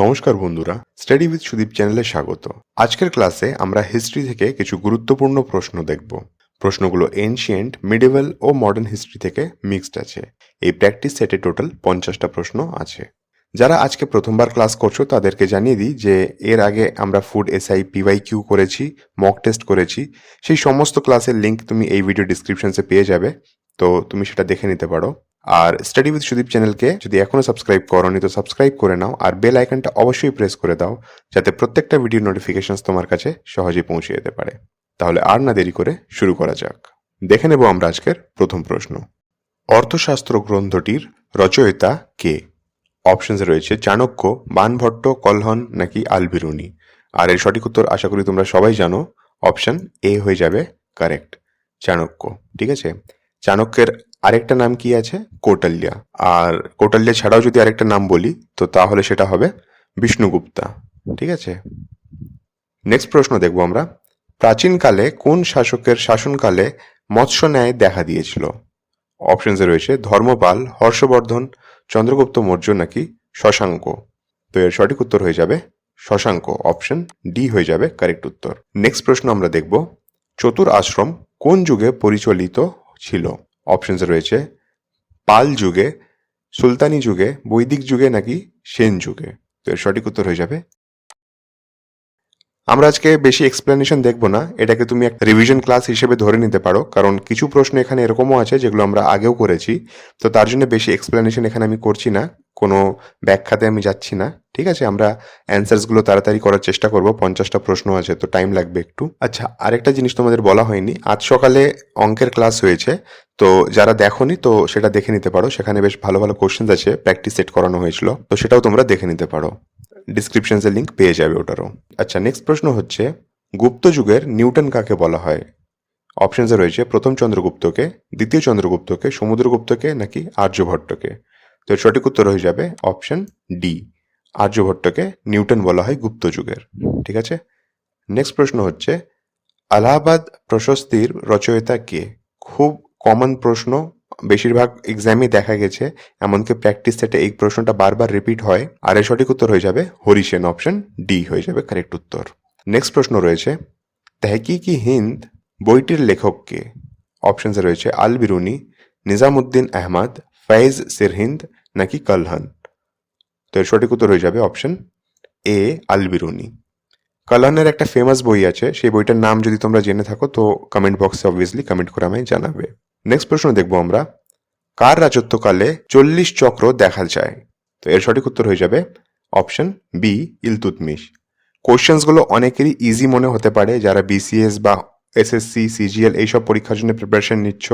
নমস্কার বন্ধুরা, study with Sudip চ্যানেলে স্বাগত। আজকের ক্লাসে আমরা হিস্ট্রি থেকে কিছু গুরুত্বপূর্ণ প্রশ্ন দেখব। প্রশ্নগুলো এনশিয়েন্ট, মিডিভেল ও মডার্ন হিস্ট্রি থেকে মিক্সড আছে। এই প্র্যাকটিস সেটে টোটাল 50টা প্রশ্ন আছে। যারা আজকে প্রথমবার ক্লাস করছো তাদেরকে জানিয়ে দিই যে এর আগে আমরা ফুড এসআই পিওয়াইকিউ করেছি, মক টেস্ট করেছি। সেই সমস্ত ক্লাসের লিঙ্ক তুমি এই ভিডিও ডিসক্রিপশনসে পেয়ে যাবে, তো তুমি সেটা দেখে নিতে পারো। আর স্টাডি উইথ সুদীপ চ্যানেলকে যদি এখনো সাবস্ক্রাইব করোনি তো সাবস্ক্রাইব করে নাও, আর বেল আইকনটা অবশ্যই প্রেস করে দাও যাতে প্রত্যেকটা ভিডিও নোটিফিকেশনস তোমার কাছে সহজেই পৌঁছে যেতে পারে। তাহলে আর না দেরি করে শুরু করা যাক। দেখে নেব আমরা আজকের প্রথম প্রশ্ন। অর্থশাস্ত্র গ্রন্থটির রচয়িতা কে? অপশনসে রয়েছে চাণক্য, বাণভট্ট, কলহন নাকি আলবিরুনি। আর এর সঠিক উত্তর আশা করি তোমরা সবাই জানো, অপশন এ হয়ে যাবে কারেক্ট, চাণক্য। ঠিক আছে, চাণক্যের আরেকটা নাম কি আছে? কৌটাল্যা। আর কৌটাল্যা ছাড়াও যদি আরেকটা নাম বলি তো তাহলে সেটা হবে বিষ্ণুগুপ্তা। ঠিক আছে, নেক্সট প্রশ্ন দেখব আমরা। প্রাচীনকালে কোন শাসকের শাসনকালে মৎস্য ন্যায় দেখা দিয়েছিল? অপশনসে রয়েছে ধর্মপাল, হর্ষবর্ধন, চন্দ্রগুপ্ত মৌর্য নাকি শশাঙ্ক। তো এর সঠিক উত্তর হয়ে যাবে শশাঙ্ক, অপশন ডি হয়ে যাবে কারেক্ট উত্তর। নেক্সট প্রশ্ন আমরা দেখব, চতুর আশ্রম কোন যুগে পরিচালিত ছিল? অপশনসে রয়েছে পাল যুগে, সুলতানি যুগে, বৈদিক যুগে নাকি সেন যুগে। তো এর সঠিক উত্তর হয়ে যাবে, আমরা আজকে বেশি এক্সপ্লেনেশন দেখব না, এটাকে তুমি একটা রিভিশন ক্লাস হিসেবে ধরে নিতে পারো, কারণ কিছু প্রশ্ন এখানে এরকমও আছে যেগুলো আমরা আগেও করেছি। তো তার জন্য বেশি এক্সপ্লেনেশন এখানে আমি করছি না, কোনো ব্যাখ্যাতে আমি যাচ্ছি না। ঠিক আছে, আমরা অ্যান্সার্সগুলো তাড়াতাড়ি করার চেষ্টা করব। 50টা প্রশ্ন আছে তো টাইম লাগবে একটু। আচ্ছা, আরেকটা জিনিস তোমাদের বলা হয়নি, আজ সকালে অঙ্কের ক্লাস হয়েছে, তো যারা দেখোনি তো সেটা দেখে নিতে পারো। সেখানে বেশ ভালো ভালো কোশ্চেন্স আছে, প্র্যাকটিস সেট করানো হয়েছিল, তো সেটাও তোমরা দেখে নিতে পারো। ডিসক্রিপশনসে লিঙ্ক পেয়ে যাবে ওটারও। আচ্ছা, নেক্সট প্রশ্ন হচ্ছে, গুপ্ত যুগের নিউটন কাকে বলা হয়? অপশনসে রয়েছে প্রথম চন্দ্রগুপ্তকে, দ্বিতীয় চন্দ্রগুপ্তকে, সমুদ্রগুপ্তকে নাকি আর্যভট্টকে। তো এর সঠিক উত্তর হয়ে যাবে অপশন ডি, আর্যভট্টকে নিউটন বলা হয় গুপ্ত যুগের। ঠিক আছে, নেক্সট প্রশ্ন হচ্ছে, আলাহাবাদ প্রশস্তির রচয়িতা কে? খুব কমন প্রশ্ন, বেশিরভাগ এক্সামে দেখা গেছে, এমনকি প্র্যাকটিস সেটে এই প্রশ্নটা বারবার রিপিট হয়। আর এর সঠিক উত্তর হয়ে যাবে হরিসেন, অপশন ডি হয়ে যাবে কারেক্ট উত্তর। নেক্সট প্রশ্ন রয়েছে, তেহকিকি হিন্দ বইটির লেখক কে? অপশনসে রয়েছে আল বিরুনি, নিজামুদ্দিন আহমদ, ফৈজ সিরহিন্দ নাকি কলহন। তো এর সঠিক উত্তর হয়ে যাবে অপশন এ, আল বিরুনি। কলহনের একটা ফেমাস বই আছে, সেই বইটার নাম যদি তোমরা জেনে থাকো তো কমেন্ট বক্সে অবভিয়াসলি কমেন্ট করে আমায় জানাবে। নেক্সট প্রশ্ন দেখবো আমরা, কার রাজত্বকালে 40 চক্র দেখা যায়? তো এর সঠিক উত্তর হয়ে যাবে অপশন বি, ইলতুৎমিশ। কোশ্চেন্সগুলো অনেকেরই ইজি মনে হতে পারে যারা বিসিএস বা এসএসসি, সিজিএল এইসব পরীক্ষার জন্য প্রিপারেশন নিচ্ছ,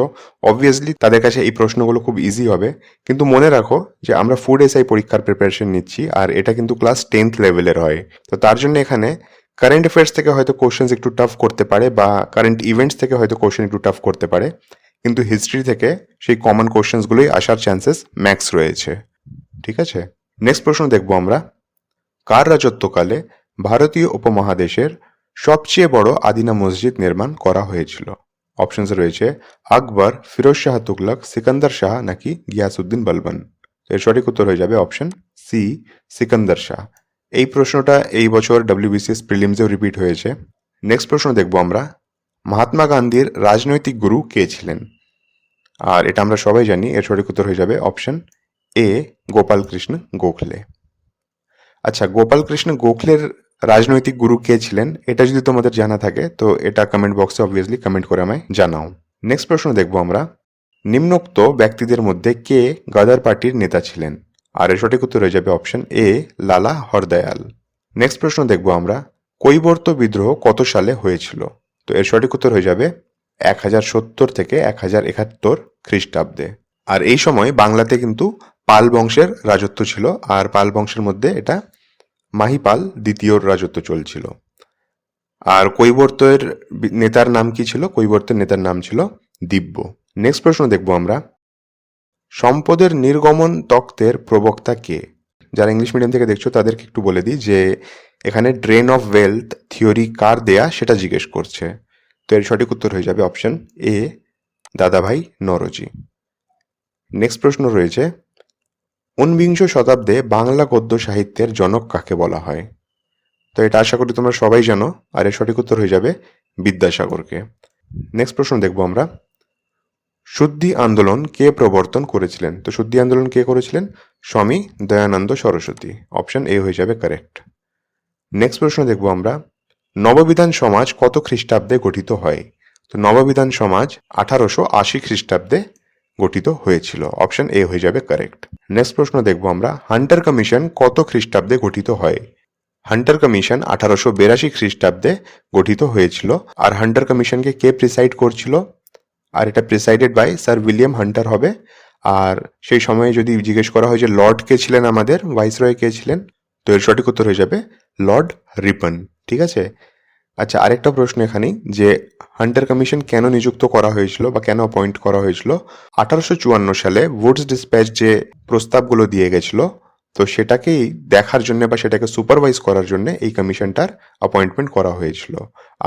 অবভিয়াসলি তাদের কাছে এই প্রশ্নগুলো খুব ইজি হবে। কিন্তু মনে রাখো যে আমরা ফুড এসআই পরীক্ষার প্রিপারেশন নিচ্ছি, আর এটা কিন্তু ক্লাস 10th লেভেলের হয়। তো তার জন্য এখানে কারেন্ট অ্যাফেয়ার্স থেকে হয়তো কোশ্চেন্স একটু টাফ করতে পারে, বা কারেন্ট ইভেন্টস থেকে হয়তো কোশ্চেন একটু টাফ করতে পারে, কিন্তু হিস্ট্রি থেকে সেই কমন কোশ্চেন্সগুলোই আসার চান্সেস ম্যাক্স রয়েছে। ঠিক আছে, নেক্সট প্রশ্ন দেখবো আমরা, কার রাজত্বকালে ভারতীয় উপমহাদেশের সবচেয়ে বড় আদিনা মসজিদ নির্মাণ করা হয়েছিল? অপশনস রয়েছে আকবর, ফিরোজ শাহ তুগলক, সিকান্দার শাহ নাকি গিয়াসউদ্দিন বলবন। এর সঠিক উত্তর হয়ে যাবে অপশন সি, সিকান্দার শাহ। এই প্রশ্নটা এই বছর ডব্লিউবিসিএস প্রিলিমসেও রিপিট হয়েছে। নেক্সট প্রশ্ন দেখব আমরা, মহাত্মা গান্ধীর রাজনৈতিক গুরু কে ছিলেন? আর এটা আমরা সবাই জানি, এর সঠিক উত্তর হয়ে যাবে অপশন এ, গোপাল কৃষ্ণ গোখলে। আচ্ছা, গোপাল কৃষ্ণ গোখলের রাজনৈতিক গুরু কে ছিলেন এটা যদি তোমাদের জানা থাকে তো এটা কমেন্ট বক্সে অবভিয়াসলি কমেন্ট করে আমায় জানাও। নেক্সট প্রশ্ন দেখবো আমরা, নিম্নোক্ত ব্যক্তিদের মধ্যে কে গাদার পার্টির নেতা ছিলেন? আর এর সঠিক উত্তর হয়ে যাবে অপশন এ, লালা হরদয়াল। নেক্সট প্রশ্ন দেখবো আমরা, কৈবর্ত বিদ্রোহ কত সালে হয়েছিল? তো এর সঠিক উত্তর হয়ে যাবে 1070 থেকে 1071 খ্রিস্টাব্দে। আর এই সময় বাংলাতে কিন্তু পাল বংশের রাজত্ব ছিল, আর পাল বংশের মধ্যে এটা মাহিপাল দ্বিতীয়র রাজত্ব চলছিল। আর কৈবর্তের নেতার নাম কি ছিল? কৈবর্তের নেতার নাম ছিল দিব্য। নেক্সট প্রশ্ন দেখবো আমরা, সম্পদের নির্গমন তত্ত্বের প্রবক্তা কে? যারা ইংলিশ মিডিয়াম থেকে দেখছো তাদেরকে একটু বলে দিই যে এখানে ড্রেন অফ ওয়েলথ থিওরি কার দেয়া সেটা জিজ্ঞেস করছে। তো এর সঠিক উত্তর হয়ে যাবে অপশন এ, দাদাভাই নরজি। নেক্সট প্রশ্ন রয়েছে, ঊনবিংশ শতাব্দে বাংলা গদ্য সাহিত্যের জনক কাকে বলা হয়? তো এটা আশা করি তোমরা সবাই জানো, আর এর সঠিক উত্তর হয়ে যাবে বিদ্যাসাগরকে। নেক্সট প্রশ্ন দেখবো আমরা, শুদ্ধি আন্দোলন কে প্রবর্তন করেছিলেন? তো শুদ্ধি আন্দোলন কে করেছিলেন? স্বামী দয়ানন্দ সরস্বতী। অপশন এ হয়ে যাবে কারেক্ট। নেক্সট প্রশ্ন দেখবো আমরা, নববিধান সমাজ কত খ্রিস্টাব্দে গঠিত হয়? তো নববিধান সমাজ 1880 খ্রিস্টাব্দে গঠিত হয়েছিল। অপশন এ হয়ে যাবে কারেক্ট। নেক্সট প্রশ্ন দেখবো আমরা, হান্টার কমিশন কত খ্রিস্টাব্দে গঠিত হয়? হান্টার কমিশন 1882 খ্রিস্টাব্দে গঠিত হয়েছিল। আর হান্টার কমিশনকে কে প্রিসাইড করছিল? আর এটা presided by sir William Hunter হবে। আর সেই সময়ে যদি জিজ্ঞেস করা হয় যে লর্ড কে ছিলেন, আমাদের ভাইসরয় কে ছিলেন, তো এর সঠিক উত্তর হয়ে যাবে লর্ড রিপন। ঠিক আছে। আচ্ছা, আরেকটা প্রশ্ন এখানেই, যে হান্টার কমিশন কেন নিযুক্ত করা হয়েছিল বা কেন অ্যাপয়েন্ট করা হয়েছিল? 1854 সালে উডস ডিসপ্যাচ যে প্রস্তাবগুলো দিয়ে গেছিল, তো সেটাকেই দেখার জন্য বা সেটাকে সুপারভাইজ করার জন্য এই কমিশনটার অ্যাপয়েন্টমেন্ট করা হয়েছিল।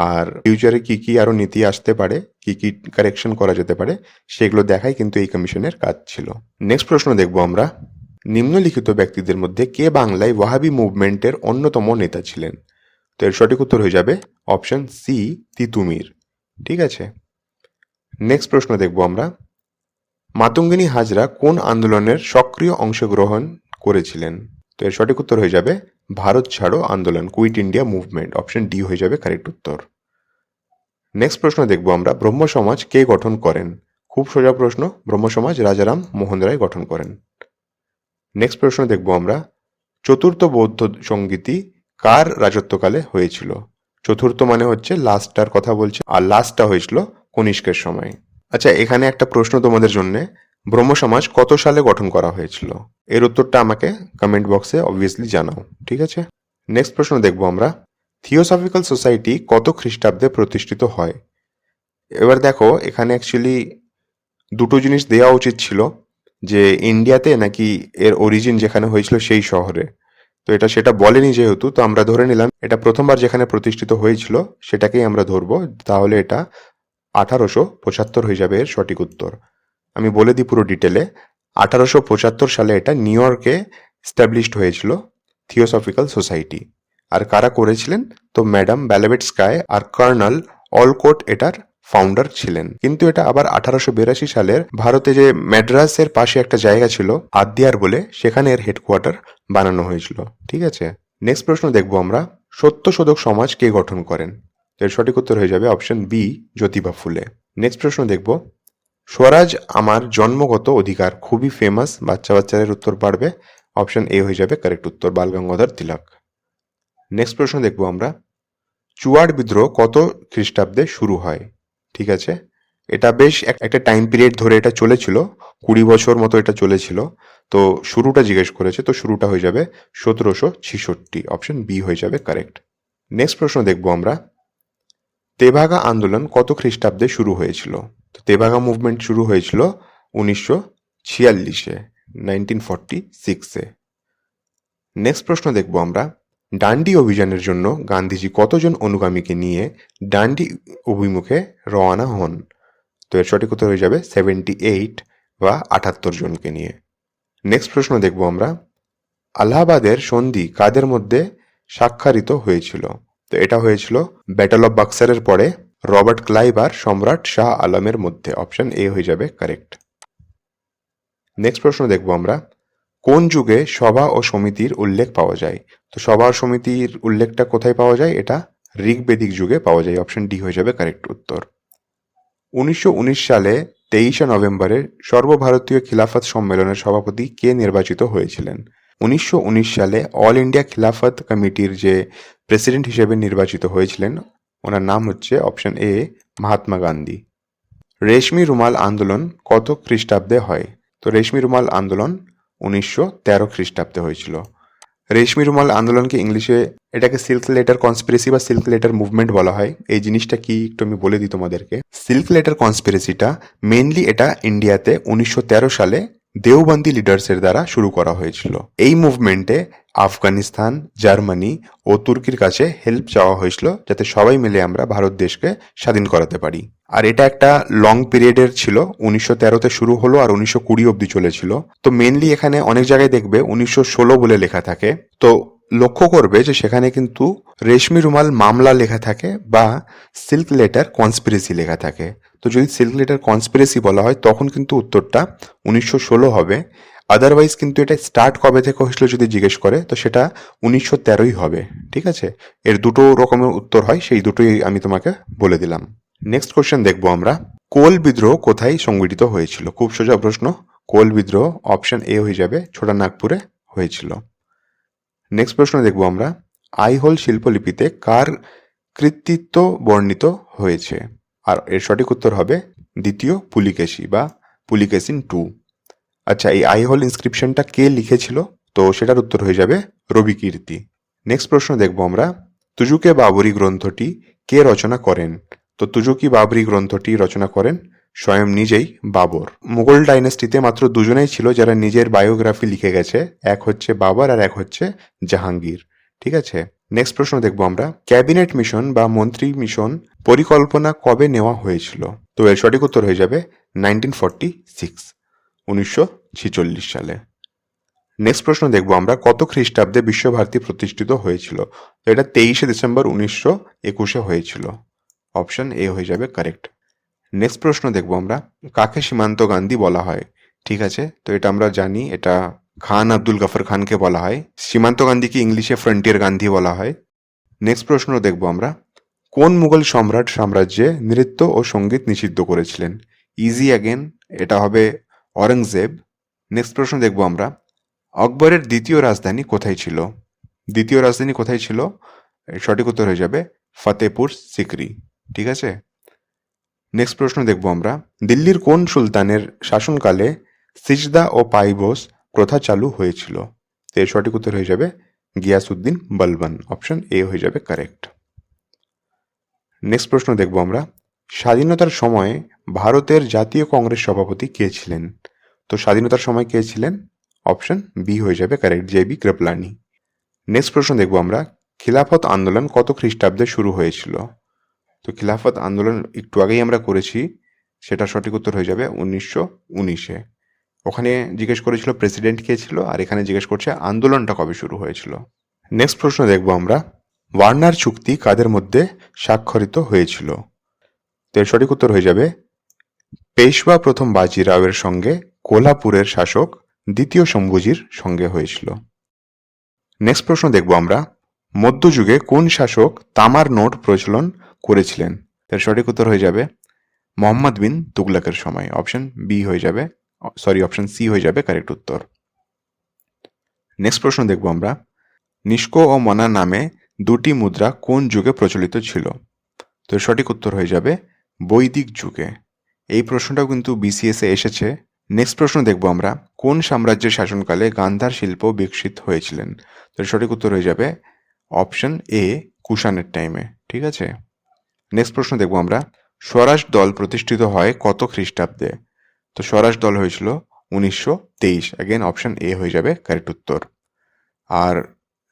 আর ফিউচারে কি কি আরো নীতি আসতে পারে, কি কি কারেকশন করা যেতে পারে, সেগুলো দেখাই কিন্তু এই কমিশনের কাজ ছিল। নেক্সট প্রশ্ন দেখবো আমরা, নিম্নলিখিত ব্যক্তিদের মধ্যে কে বাংলায় ওয়াহাবি মুভমেন্টের অন্যতম নেতা ছিলেন? তো এর সঠিক উত্তর হয়ে যাবে অপশন সি, তিতুমির। ঠিক আছে। নেক্সট প্রশ্ন দেখবো আমরা, মাতঙ্গিনী হাজরা কোন আন্দোলনের সক্রিয় অংশগ্রহণ করেছিলেন? তো এর সঠিক উত্তর হয়ে যাবে ভারত ছাড়ো আন্দোলন, quit India movement. Option D হয়ে যাবে কারেক্ট উত্তর। নেক্সট প্রশ্ন দেখবো আমরা, ব্রহ্ম সমাজ কে গঠন করেন? খুব সোজা প্রশ্ন, ব্রহ্ম সমাজ রাজারাম মোহন রায় গঠন করেন। নেক্সট প্রশ্ন দেখবো আমরা, চতুর্থ বৌদ্ধ সংগীতি কার রাজত্বকালে হয়েছিল? চতুর্থ মানে হচ্ছে লাস্টটার কথা বলছে, আর লাস্টটা হয়েছিল কনিষ্কের সময়। আচ্ছা, এখানে একটা প্রশ্ন তোমাদের জন্য, ব্রহ্ম সমাজ কত সালে গঠন করা হয়েছিল? এর উত্তরটা আমাকে কমেন্ট বক্সে অবভিয়াসলি জানাও। ঠিক আছে। নেক্সট প্রশ্ন দেখবো আমরা, থিওসফিক্যাল সোসাইটি কত খ্রিস্টাব্দে প্রতিষ্ঠিত হয়? এবার দেখো, এখানে অ্যাকচুয়ালি দুটো জিনিস দেওয়া উচিত ছিল, যে ইন্ডিয়াতে নাকি এর অরিজিন যেখানে হয়েছিল সেই শহরে। তো এটা সেটা বলেনি যেহেতু, তো আমরা ধরে নিলাম এটা প্রথমবার যেখানে প্রতিষ্ঠিত হয়েছিল সেটাকেই আমরা ধরবো। তাহলে এটা 1875 হয়ে যাবে এর সঠিক উত্তর। আমি বলে দিই পুরো ডিটেলে, 1875 সালে এটা নিউ ইয়র্কে স্ট্যাবলিশড হয়েছিল থিওসফিক্যাল সোসাইটি। আর কারা করেছিলেন? তো ম্যাডাম ব্যালেভেটস্কায় আর কর্নাল অলকোট এটার ফাউন্ডার ছিলেন। কিন্তু এটা আবার 1882 সালের ভারতে যে ম্যাড্রাসের পাশে একটা জায়গা ছিল আদ্যার বলে, সেখানে এর হেডকোয়ার্টার বানানো হয়েছিল। ঠিক আছে। নেক্সট প্রশ্ন দেখবো আমরা, সত্যশোধক সমাজ কে গঠন করেন? এর সঠিক উত্তর হয়ে যাবে অপশন বি, জ্যোতিবা ফুলে। নেক্সট প্রশ্ন দেখব, স্বরাজ আমার জন্মগত অধিকার খুবই ফেমাস, বাচ্চা বাচ্চাদের উত্তর পারবে। অপশন এ হয়ে যাবে কারেক্ট উত্তর, বালগঙ্গাধর তিলক। নেক্সট প্রশ্ন দেখবো আমরা, চুয়াড় বিদ্রোহ কত খ্রিস্টাব্দে শুরু হয়? ঠিক আছে। এটা বেশ একটা টাইম পিরিয়ড ধরে এটা চলেছিল, 20 বছর মতো এটা চলেছিল। তো শুরুটা জিজ্ঞেস করেছে, তো শুরুটা হয়ে যাবে 1766। অপশন বি হয়ে যাবে কারেক্ট। নেক্সট প্রশ্ন দেখবো আমরা, তেভাগা আন্দোলন কত খ্রিস্টাব্দে শুরু হয়েছিল? তো তেভাগা মুভমেন্ট শুরু হয়েছিল 1946-এ, 1946-এ। নেক্সট প্রশ্ন দেখবো আমরা, ডান্ডি অভিযানের জন্য গান্ধীজি কতজন অনুগামীকে নিয়ে ডান্ডি অভিমুখে রওনা হন? তো এর সঠিক উত্তর হয়ে যাবে 78 বা 78 জনকে নিয়ে। নেক্সট প্রশ্ন দেখবো আমরা, আলাহাবাদের সন্ধি কাদের মধ্যে স্বাক্ষরিত হয়েছিল? তো এটা হয়েছিল ব্যাটল অফ বাক্সারের পরে রবার্ট ক্লাইভ আর সম্রাট শাহ আলমের মধ্যে। অপশন এ হয়ে যাবে কারেক্ট। নেক্সট প্রশ্ন দেখবো আমরা, কোন যুগে সভা ও সমিতির উল্লেখ পাওয়া যায়? তো সভা ও সমিতির উল্লেখটা কোথায় পাওয়া যায়? এটা ঋগ্বেদিক যুগে পাওয়া যায়। অপশন ডি হয়ে যাবে কারেক্ট উত্তর। 1919 সালে 23শে নভেম্বরে সর্বভারতীয় খিলাফত সম্মেলনের সভাপতি কে নির্বাচিত হয়েছিলেন? 1919 সালে অল ইন্ডিয়া খিলাফত কমিটির যে প্রেসিডেন্ট হিসেবে নির্বাচিত হয়েছিলেন, ওনার নাম হচ্ছে অপশন এ, মহাত্মা গান্ধী। রেশমি রুমাল আন্দোলন কত খ্রিস্টাব্দে হয়? তো রেশমি রুমাল আন্দোলন 1913 খ্রিস্টাব্দে হয়েছিল। রেশমি রুমাল আন্দোলনকে ইংলিশে এটাকে সিল্ক লেটার কনস্পিরেসি বা সিল্ক লেটার মুভমেন্ট বলা হয়। এই জিনিসটা কি একটু আমি বলে দিই তোমাদেরকে। সিল্ক লেটার কনস্পিরেসিটা মেনলি এটা ইন্ডিয়াতে 1913 সালে দেওবন্দি লিডার্সের দ্বারা শুরু করা হয়েছিল। এই মুভমেন্টে আফগানিস্তান, জার্মানি ও তুর্কির কাছে হেল্প চাওয়া হয়েছিল যাতে সবাই মিলে আমরা ভারত দেশকে স্বাধীন করাতে পারি। আর এটা একটা লং পিরিয়ডের ছিল, 1913-তে শুরু হলো আর 1920 অব্দি চলেছিল। তো মেনলি এখানে অনেক জায়গায় দেখবে 1916 বলে লেখা থাকে, তো লক্ষ্য করবে যে সেখানে কিন্তু রেশমি রুমাল মামলা লেখা থাকে বা সিল্ক লেটার কনস্পিরেসি লেখা থাকে। তো যদি সিল্ক লেটার কনস্পিরেসি বলা হয় তখন কিন্তু উত্তরটা 1916 হবে। আদারওয়াইজ কিন্তু এটা স্টার্ট কবে থেকে হয়েছিল যদি জিজ্ঞেস করে তো সেটা 1913ই হবে। ঠিক আছে, এর দুটো রকমের উত্তর হয়, সেই দুটোই আমি তোমাকে বলে দিলাম। নেক্সট কোশ্চেন দেখবো আমরা, কোল বিদ্রোহ কোথায় সংগঠিত হয়েছিল? খুব সোজা প্রশ্ন, কোল বিদ্রোহ অপশন এ হয়ে যাবে ছোটা নাগপুরে হয়েছিল। নেক্সট প্রশ্ন দেখবো আমরা, আইহোল শিল্পলিপিতে কার কৃতিত্ব বর্ণিত হয়েছে? আর এর সঠিক উত্তর হবে দ্বিতীয় পুলিকেশী বা পুলিকেশিন 2। আচ্ছা, এই আইহোল ইনস্ক্রিপশনটা কে লিখেছিল? তো সেটার উত্তর হয়ে যাবে রবিকীর্তি। নেক্সট প্রশ্ন দেখবো আমরা, তুজুকে বাবরি গ্রন্থটি কে রচনা করেন? তো তুজুকি বাবরি গ্রন্থটি রচনা করেন স্বয়ং নিজেই বাবর। মুঘল ডাইনেস্টিতে মাত্র দুজনেই ছিল যারা নিজের বায়োগ্রাফি লিখে গেছে, এক হচ্ছে বাবর আর এক হচ্ছে জাহাঙ্গীর। ঠিক আছে, নেক্সট প্রশ্ন দেখবো আমরা, ক্যাবিনেট মিশন বা মন্ত্রী মিশন পরিকল্পনা কবে নেওয়া হয়েছিল? তো এর সঠিক উত্তর হয়ে যাবে 1946 সালে। নেক্সট প্রশ্ন দেখবো আমরা, কত খ্রিস্টাব্দে বিশ্বভারতী প্রতিষ্ঠিত হয়েছিল? তো এটা 23শে ডিসেম্বর 1921 হয়েছিল। অপশন এ হয়ে যাবে কারেক্ট। নেক্সট প্রশ্ন দেখবো আমরা, কাকে সীমান্ত গান্ধী বলা হয়? ঠিক আছে, তো এটা আমরা জানি, এটা খান আব্দুল গফর খানকে বলা হয়। সীমান্ত গান্ধীকে ইংলিশে ফ্রন্টিয়ার গান্ধী বলা হয়। নেক্সট প্রশ্ন দেখবো আমরা, কোন মুঘল সম্রাট সাম্রাজ্যে নৃত্য ও সঙ্গীত নিষিদ্ধ করেছিলেন? ইজি অ্যাগেন, এটা হবে অরঙ্গজেব। নেক্সট প্রশ্ন দেখবো আমরা, আকবরের দ্বিতীয় রাজধানী কোথায় ছিল? দ্বিতীয় রাজধানী কোথায় ছিল? সঠিক উত্তর হয়ে যাবে ফতেপুর সিকরি। ঠিক আছে, নেক্সট প্রশ্ন দেখবো আমরা, দিল্লির কোন সুলতানের শাসনকালে সিজদা ও পাইবোস প্রথা চালু হয়েছিল? তো এর সঠিক উত্তর হয়ে যাবে গিয়াসউদ্দিন বলবন। অপশন এ হয়ে যাবে কারেক্ট। নেক্সট প্রশ্ন দেখবো আমরা, স্বাধীনতার সময় ভারতের জাতীয় কংগ্রেস সভাপতি কে ছিলেন? তো স্বাধীনতার সময় কে ছিলেন? অপশন বি হয়ে যাবে কারেক্ট, জে.বি. কৃপলানি। নেক্সট প্রশ্ন দেখবো আমরা, খিলাফত আন্দোলন কত খ্রিস্টাব্দে শুরু হয়েছিল? তো খিলাফত আন্দোলন একটু আগেই আমরা করেছি, সেটা সঠিক উত্তর হয়ে যাবে 1919-এ। ওখানে জিজ্ঞেস করেছিল প্রেসিডেন্ট কে ছিল, আর এখানে জিজ্ঞেস করছে আন্দোলনটা কবে শুরু হয়েছিল। নেক্সট প্রশ্ন দেখবো আমরা, ওয়ার্নার চুক্তি কাদের মধ্যে স্বাক্ষরিত হয়েছিল? তো এর সঠিক উত্তর হয়ে যাবে পেশওয়া প্রথম বাজিরাওয়ের সঙ্গে কোল্হাপুরের শাসক দ্বিতীয় শম্ভুজির সঙ্গে হয়েছিল। নেক্সট প্রশ্ন দেখবো আমরা, মধ্যযুগে কোন শাসক তামার নোট প্রচলন করেছিলেন? এর সঠিক উত্তর হয়ে যাবে মোহাম্মদ বিন তুগলকের সময়। অপশন বি হয়ে যাবে, অপশন সি হয়ে যাবে কারেক্ট উত্তর। নেক্সট প্রশ্ন দেখবো আমরা, নিষ্কো ও মনা নামে দুটি মুদ্রা কোন যুগে প্রচলিত ছিল? তো এর সঠিক উত্তর হয়ে যাবে বৈদিক যুগে। এই প্রশ্নটাও কিন্তু বিসিএসে এসেছে। নেক্সট প্রশ্ন দেখবো আমরা, কোন সাম্রাজ্যের শাসনকালে গান্ধার শিল্প বিকশিত হয়েছিলেন? তো এর সঠিক উত্তর হয়ে যাবে অপশন এ কুষাণের টাইমে। ঠিক আছে, নেক্সট প্রশ্ন দেখবো আমরা, স্বরাজ দল প্রতিষ্ঠিত হয় কত খ্রিস্টাব্দে? তো স্বরাজ দল হয়েছিল 1923। অ্যাগেন অপশন এ হয়ে যাবে কারেক্ট উত্তর। আর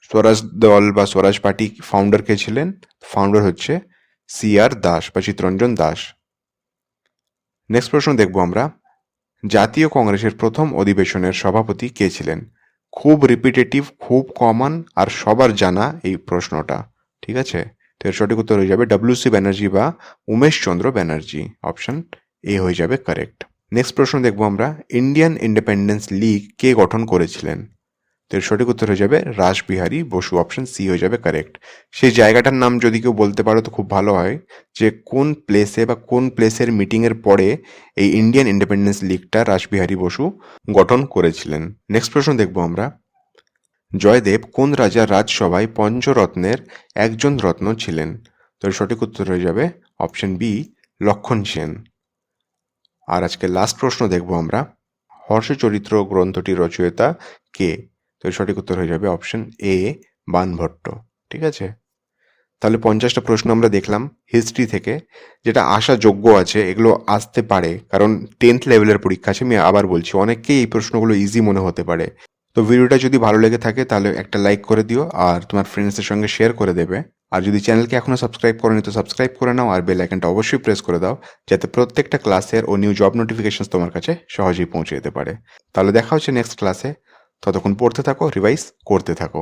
স্বরাজ দল বা স্বরাজ পার্টি ফাউন্ডার কে ছিলেন? ফাউন্ডার হচ্ছে C.R. দাস বা চিত্তরঞ্জন দাস। নেক্সট প্রশ্ন দেখবো আমরা, জাতীয় কংগ্রেসের প্রথম অধিবেশনের সভাপতি কে ছিলেন? খুব রিপিটেটিভ, খুব কমন আর সবার জানা এই প্রশ্নটা। ঠিক আছে, তো এর সঠিক উত্তর হয়ে যাবে W.C. ব্যানার্জি বা উমেশ চন্দ্র ব্যানার্জি। অপশন এ হয়ে যাবে কারেক্ট। নেক্সট প্রশ্ন দেখবো আমরা, ইন্ডিয়ান ইন্ডিপেন্ডেন্স লিগ কে গঠন করেছিলেন? তো এর সঠিক উত্তর হয়ে যাবে রাসবিহারী বসু। অপশন সি হয়ে যাবে কারেক্ট। সেই জায়গাটার নাম যদি কেউ বলতে পারো তো খুব ভালো হয়, যে কোন প্লেসে বা কোন প্লেসের মিটিংয়ের পরে এই ইন্ডিয়ান ইন্ডিপেন্ডেন্স লিগটা রাসবিহারী বসু গঠন করেছিলেন। নেক্সট প্রশ্ন দেখবো আমরা, জয়দেব কোন রাজার রাজসভায় পঞ্চরত্নের একজন রত্ন ছিলেন? তো এর সঠিক উত্তর হয়ে যাবে অপশন বি লক্ষণ সেন। আর আজকে লাস্ট প্রশ্ন দেখবো আমরা, হর্ষচরিত্র গ্রন্থটির রচয়িতা কে? তো এর সঠিক উত্তর হয়ে যাবে অপশন এ বাণভট্ট। ঠিক আছে, তাহলে 50টা প্রশ্ন আমরা দেখলাম হিস্ট্রি থেকে, যেটা আসা যোগ্য আছে, এগুলো আসতে পারে কারণ 10th লেভেলের পরীক্ষা আছে। আমি আবার বলছি, অনেককেই এই প্রশ্নগুলো ইজি মনে হতে পারে, তো ভিডিওটা যদি ভালো লেগে থাকে তাহলে একটা লাইক করে দিও আর তোমার ফ্রেন্ডসদের সঙ্গে শেয়ার করে দেবে। আর যদি চ্যানেলকে এখনও সাবস্ক্রাইব করোনি তো সাবস্ক্রাইব করে নাও আর বেল আইকনটা অবশ্যই প্রেস করে দাও, যাতে প্রত্যেকটা ক্লাসের ও নিউ জব নোটিফিকেশনস তোমার কাছে সহজেই পৌঁছে যেতে পারে। তাহলে দেখা হচ্ছে নেক্সট ক্লাসে। ততক্ষণ পড়তে থাকো, রিভাইজ করতে থাকো।